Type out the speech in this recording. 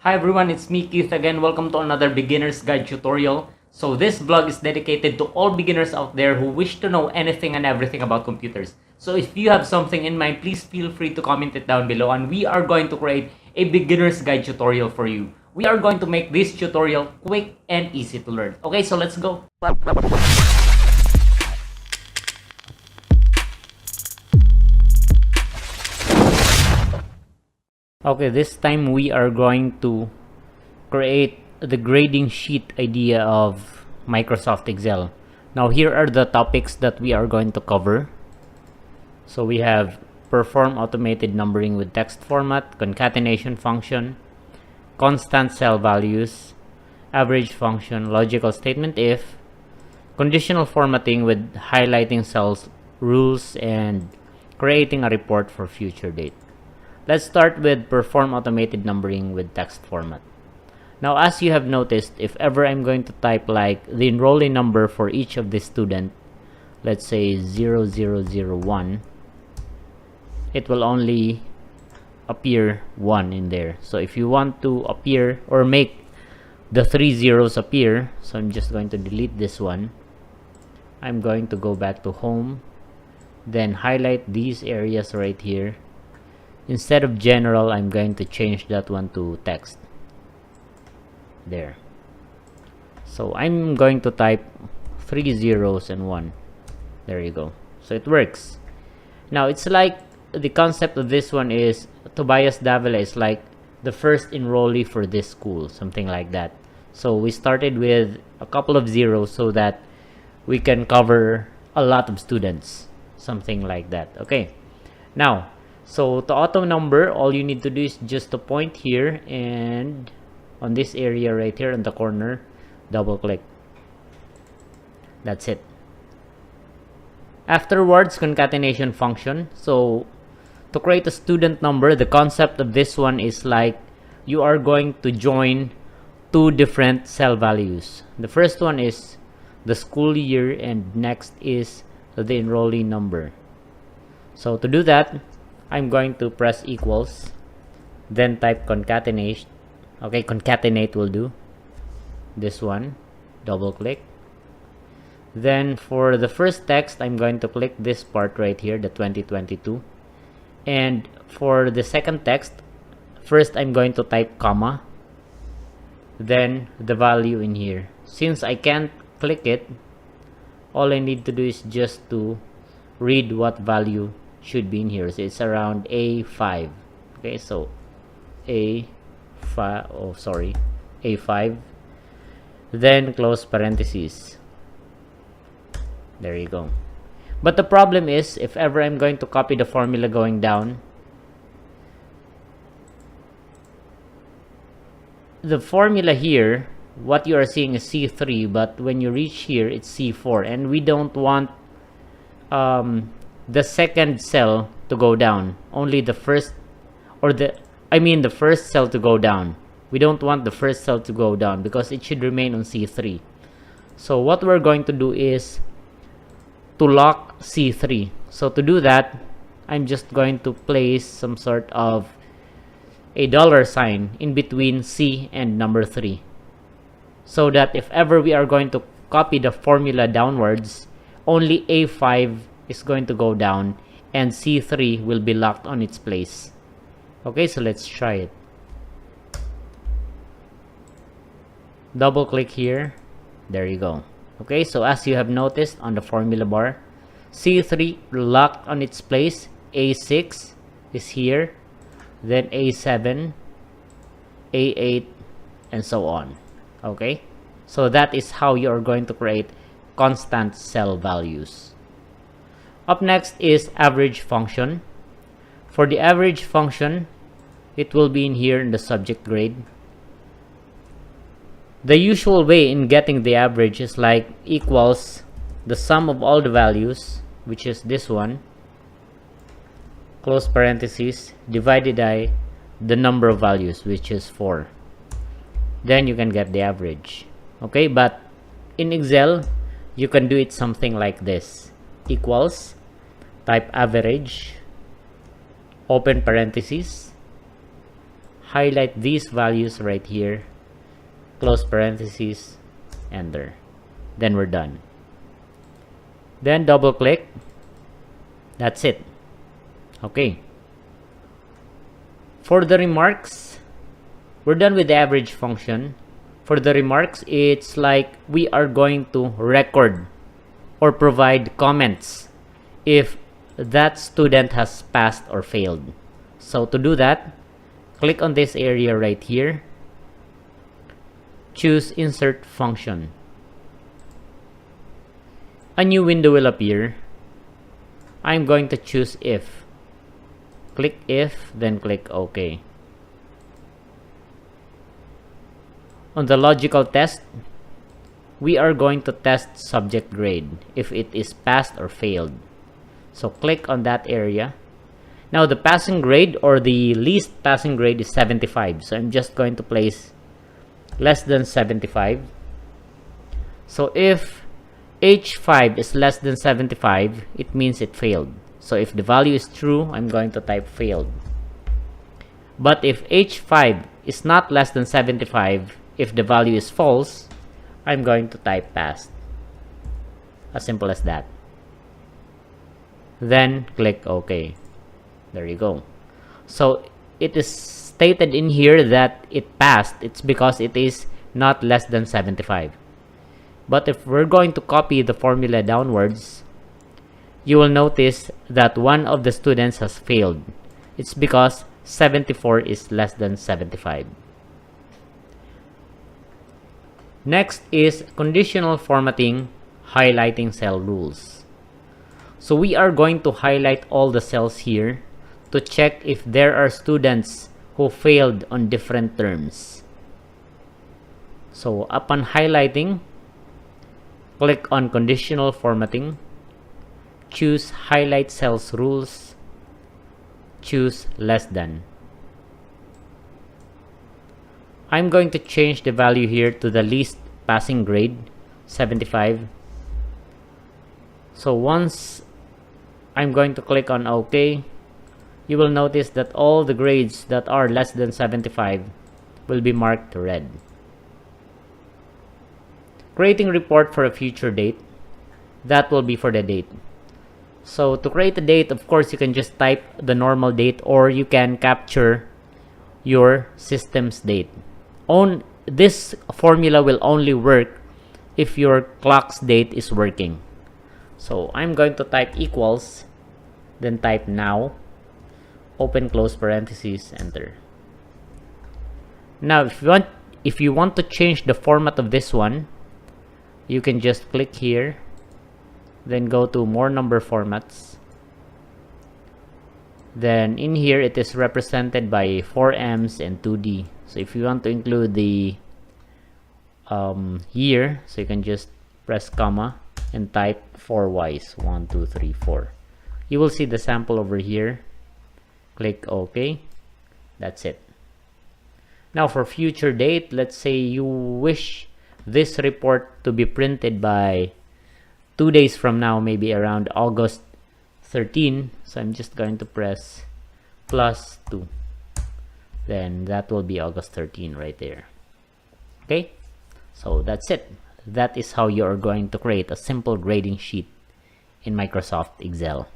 Hi everyone, it's me Keith again. Welcome to another beginner's guide tutorial. So this vlog is dedicated to all beginners out there who wish to know anything and everything about computers. So if you have something in mind, please feel free to comment it down below and we are going to create a beginner's guide tutorial for you. We are going to make this tutorial quick and easy to learn. Okay, so let's go. Okay, this time we are going to create the grading sheet idea of Microsoft Excel. Now here are the topics that we are going to cover. So we have perform automated numbering with text format, concatenation function, constant cell values, average function, logical statement if, conditional formatting with highlighting cells, rules, and creating a report for future date. Let's start with perform automated numbering with text format. Now, as you have noticed, if ever I'm going to type like the enrollee number for each of the student, let's say 0001, it will only appear 1 in there. So if you want to appear or make the 3 zeros appear, so I'm just going to delete this one. I'm going to go back to home, then highlight these areas right here. Instead of general, I'm going to change that one to text. There. So I'm going to type 3 zeros and 1. There you go. So it works. Now it's like the concept of this one is Tobias Davila is like the first enrollee for this school, something like that. So we started with a couple of zeros so that we can cover a lot of students, something like that. Okay. Now, so to auto number, all you need to do is just to point here and on this area right here in the corner, double click. That's it. Afterwards, concatenation function. So to create a student number, the concept of this one is like you are going to join two different cell values. The first one is the school year and next is the enrollee number. So to do that, I'm going to press equals, then type concatenate. Okay, concatenate will do. This one, double click. Then for the first text, I'm going to click this part right here, the 2022. And for the second text, first I'm going to type comma, then the value in here. Since I can't click it, all I need to do is just to read what value should be in here. So it's around A5. Okay, so A5, A5, then close parentheses. There you go. But the problem is, if ever I'm going to copy the formula going down, the formula here, what you are seeing is C3, but when you reach here, it's C4, and we don't want the second cell to go down, only the first, or the first cell to go down. We don't want the first cell to go down because it should remain on C3. So what we're going to do is to lock C3. So to do that, I'm just going to place some sort of a $sign in between C and number 3, so that if ever we are going to copy the formula downwards, only A5 is going to go down and C3 will be locked on its place. Okay, so let's try it. Double click here. There you go. Okay, so as you have noticed on the formula bar, C3 locked on its place, A6 is here, then A7, A8, and so on. Okay, so that is how you are going to create constant cell values. Up next is average function. For the average function, it will be in here in the subject grade. The usual way in getting the average is like equals the sum of all the values, which is this one, close parentheses, divided by the number of values, which is 4. Then you can get the average. Okay, but in Excel, you can do it something like this. Equals, type average, open parentheses, highlight these values right here, close parentheses, enter. Then we're done. Then double click. That's it. Okay. For the remarks, we're done with the average function. For the remarks, it's like we are going to record or provide comments if that student has passed or failed. So to do that, click on this area right here. Choose Insert Function. A new window will appear. I'm going to choose If. Click If, then click OK. On the logical test, we are going to test subject grade if it is passed or failed. So click on that area. Now the passing grade or the least passing grade is 75. So I'm just going to place less than 75. So if H5 is less than 75, it means it failed. So if the value is true, I'm going to type failed. But if H5 is not less than 75, if the value is false, I'm going to type passed. As simple as that. Then click OK. There you go. So it is stated in here that it passed. It's because it is not less than 75. But if we're going to copy the formula downwards, you will notice that one of the students has failed. It's because 74 is less than 75. Next is conditional formatting, highlighting cell rules. So we are going to highlight all the cells here to check if there are students who failed on different terms. So upon highlighting, click on conditional formatting, choose highlight cells rules, choose less than. I'm going to change the value here to the least passing grade, 75. So once I'm going to click on OK, you will notice that all the grades that are less than 75 will be marked red. Creating report for a future date, that will be for the date. So to create a date, of course, you can just type the normal date or you can capture your system's date. This formula will only work if your clock's date is working. So I'm going to type equals, then type now, open close parentheses, enter. Now if you want to change the format of this one, you can just click here, then go to more number formats. Then in here it is represented by 4Ms and 2D. So if you want to include the year, so you can just press comma and type 4Ys, 1, 2, 3, 4. You will see the sample over here. Click OK. That's it. Now for future date, let's say you wish this report to be printed by 2 days from now, maybe around August 13. So I'm just going to press +2. Then that will be August 13 right there. Okay, so that's it. That is how you are going to create a simple grading sheet in Microsoft Excel.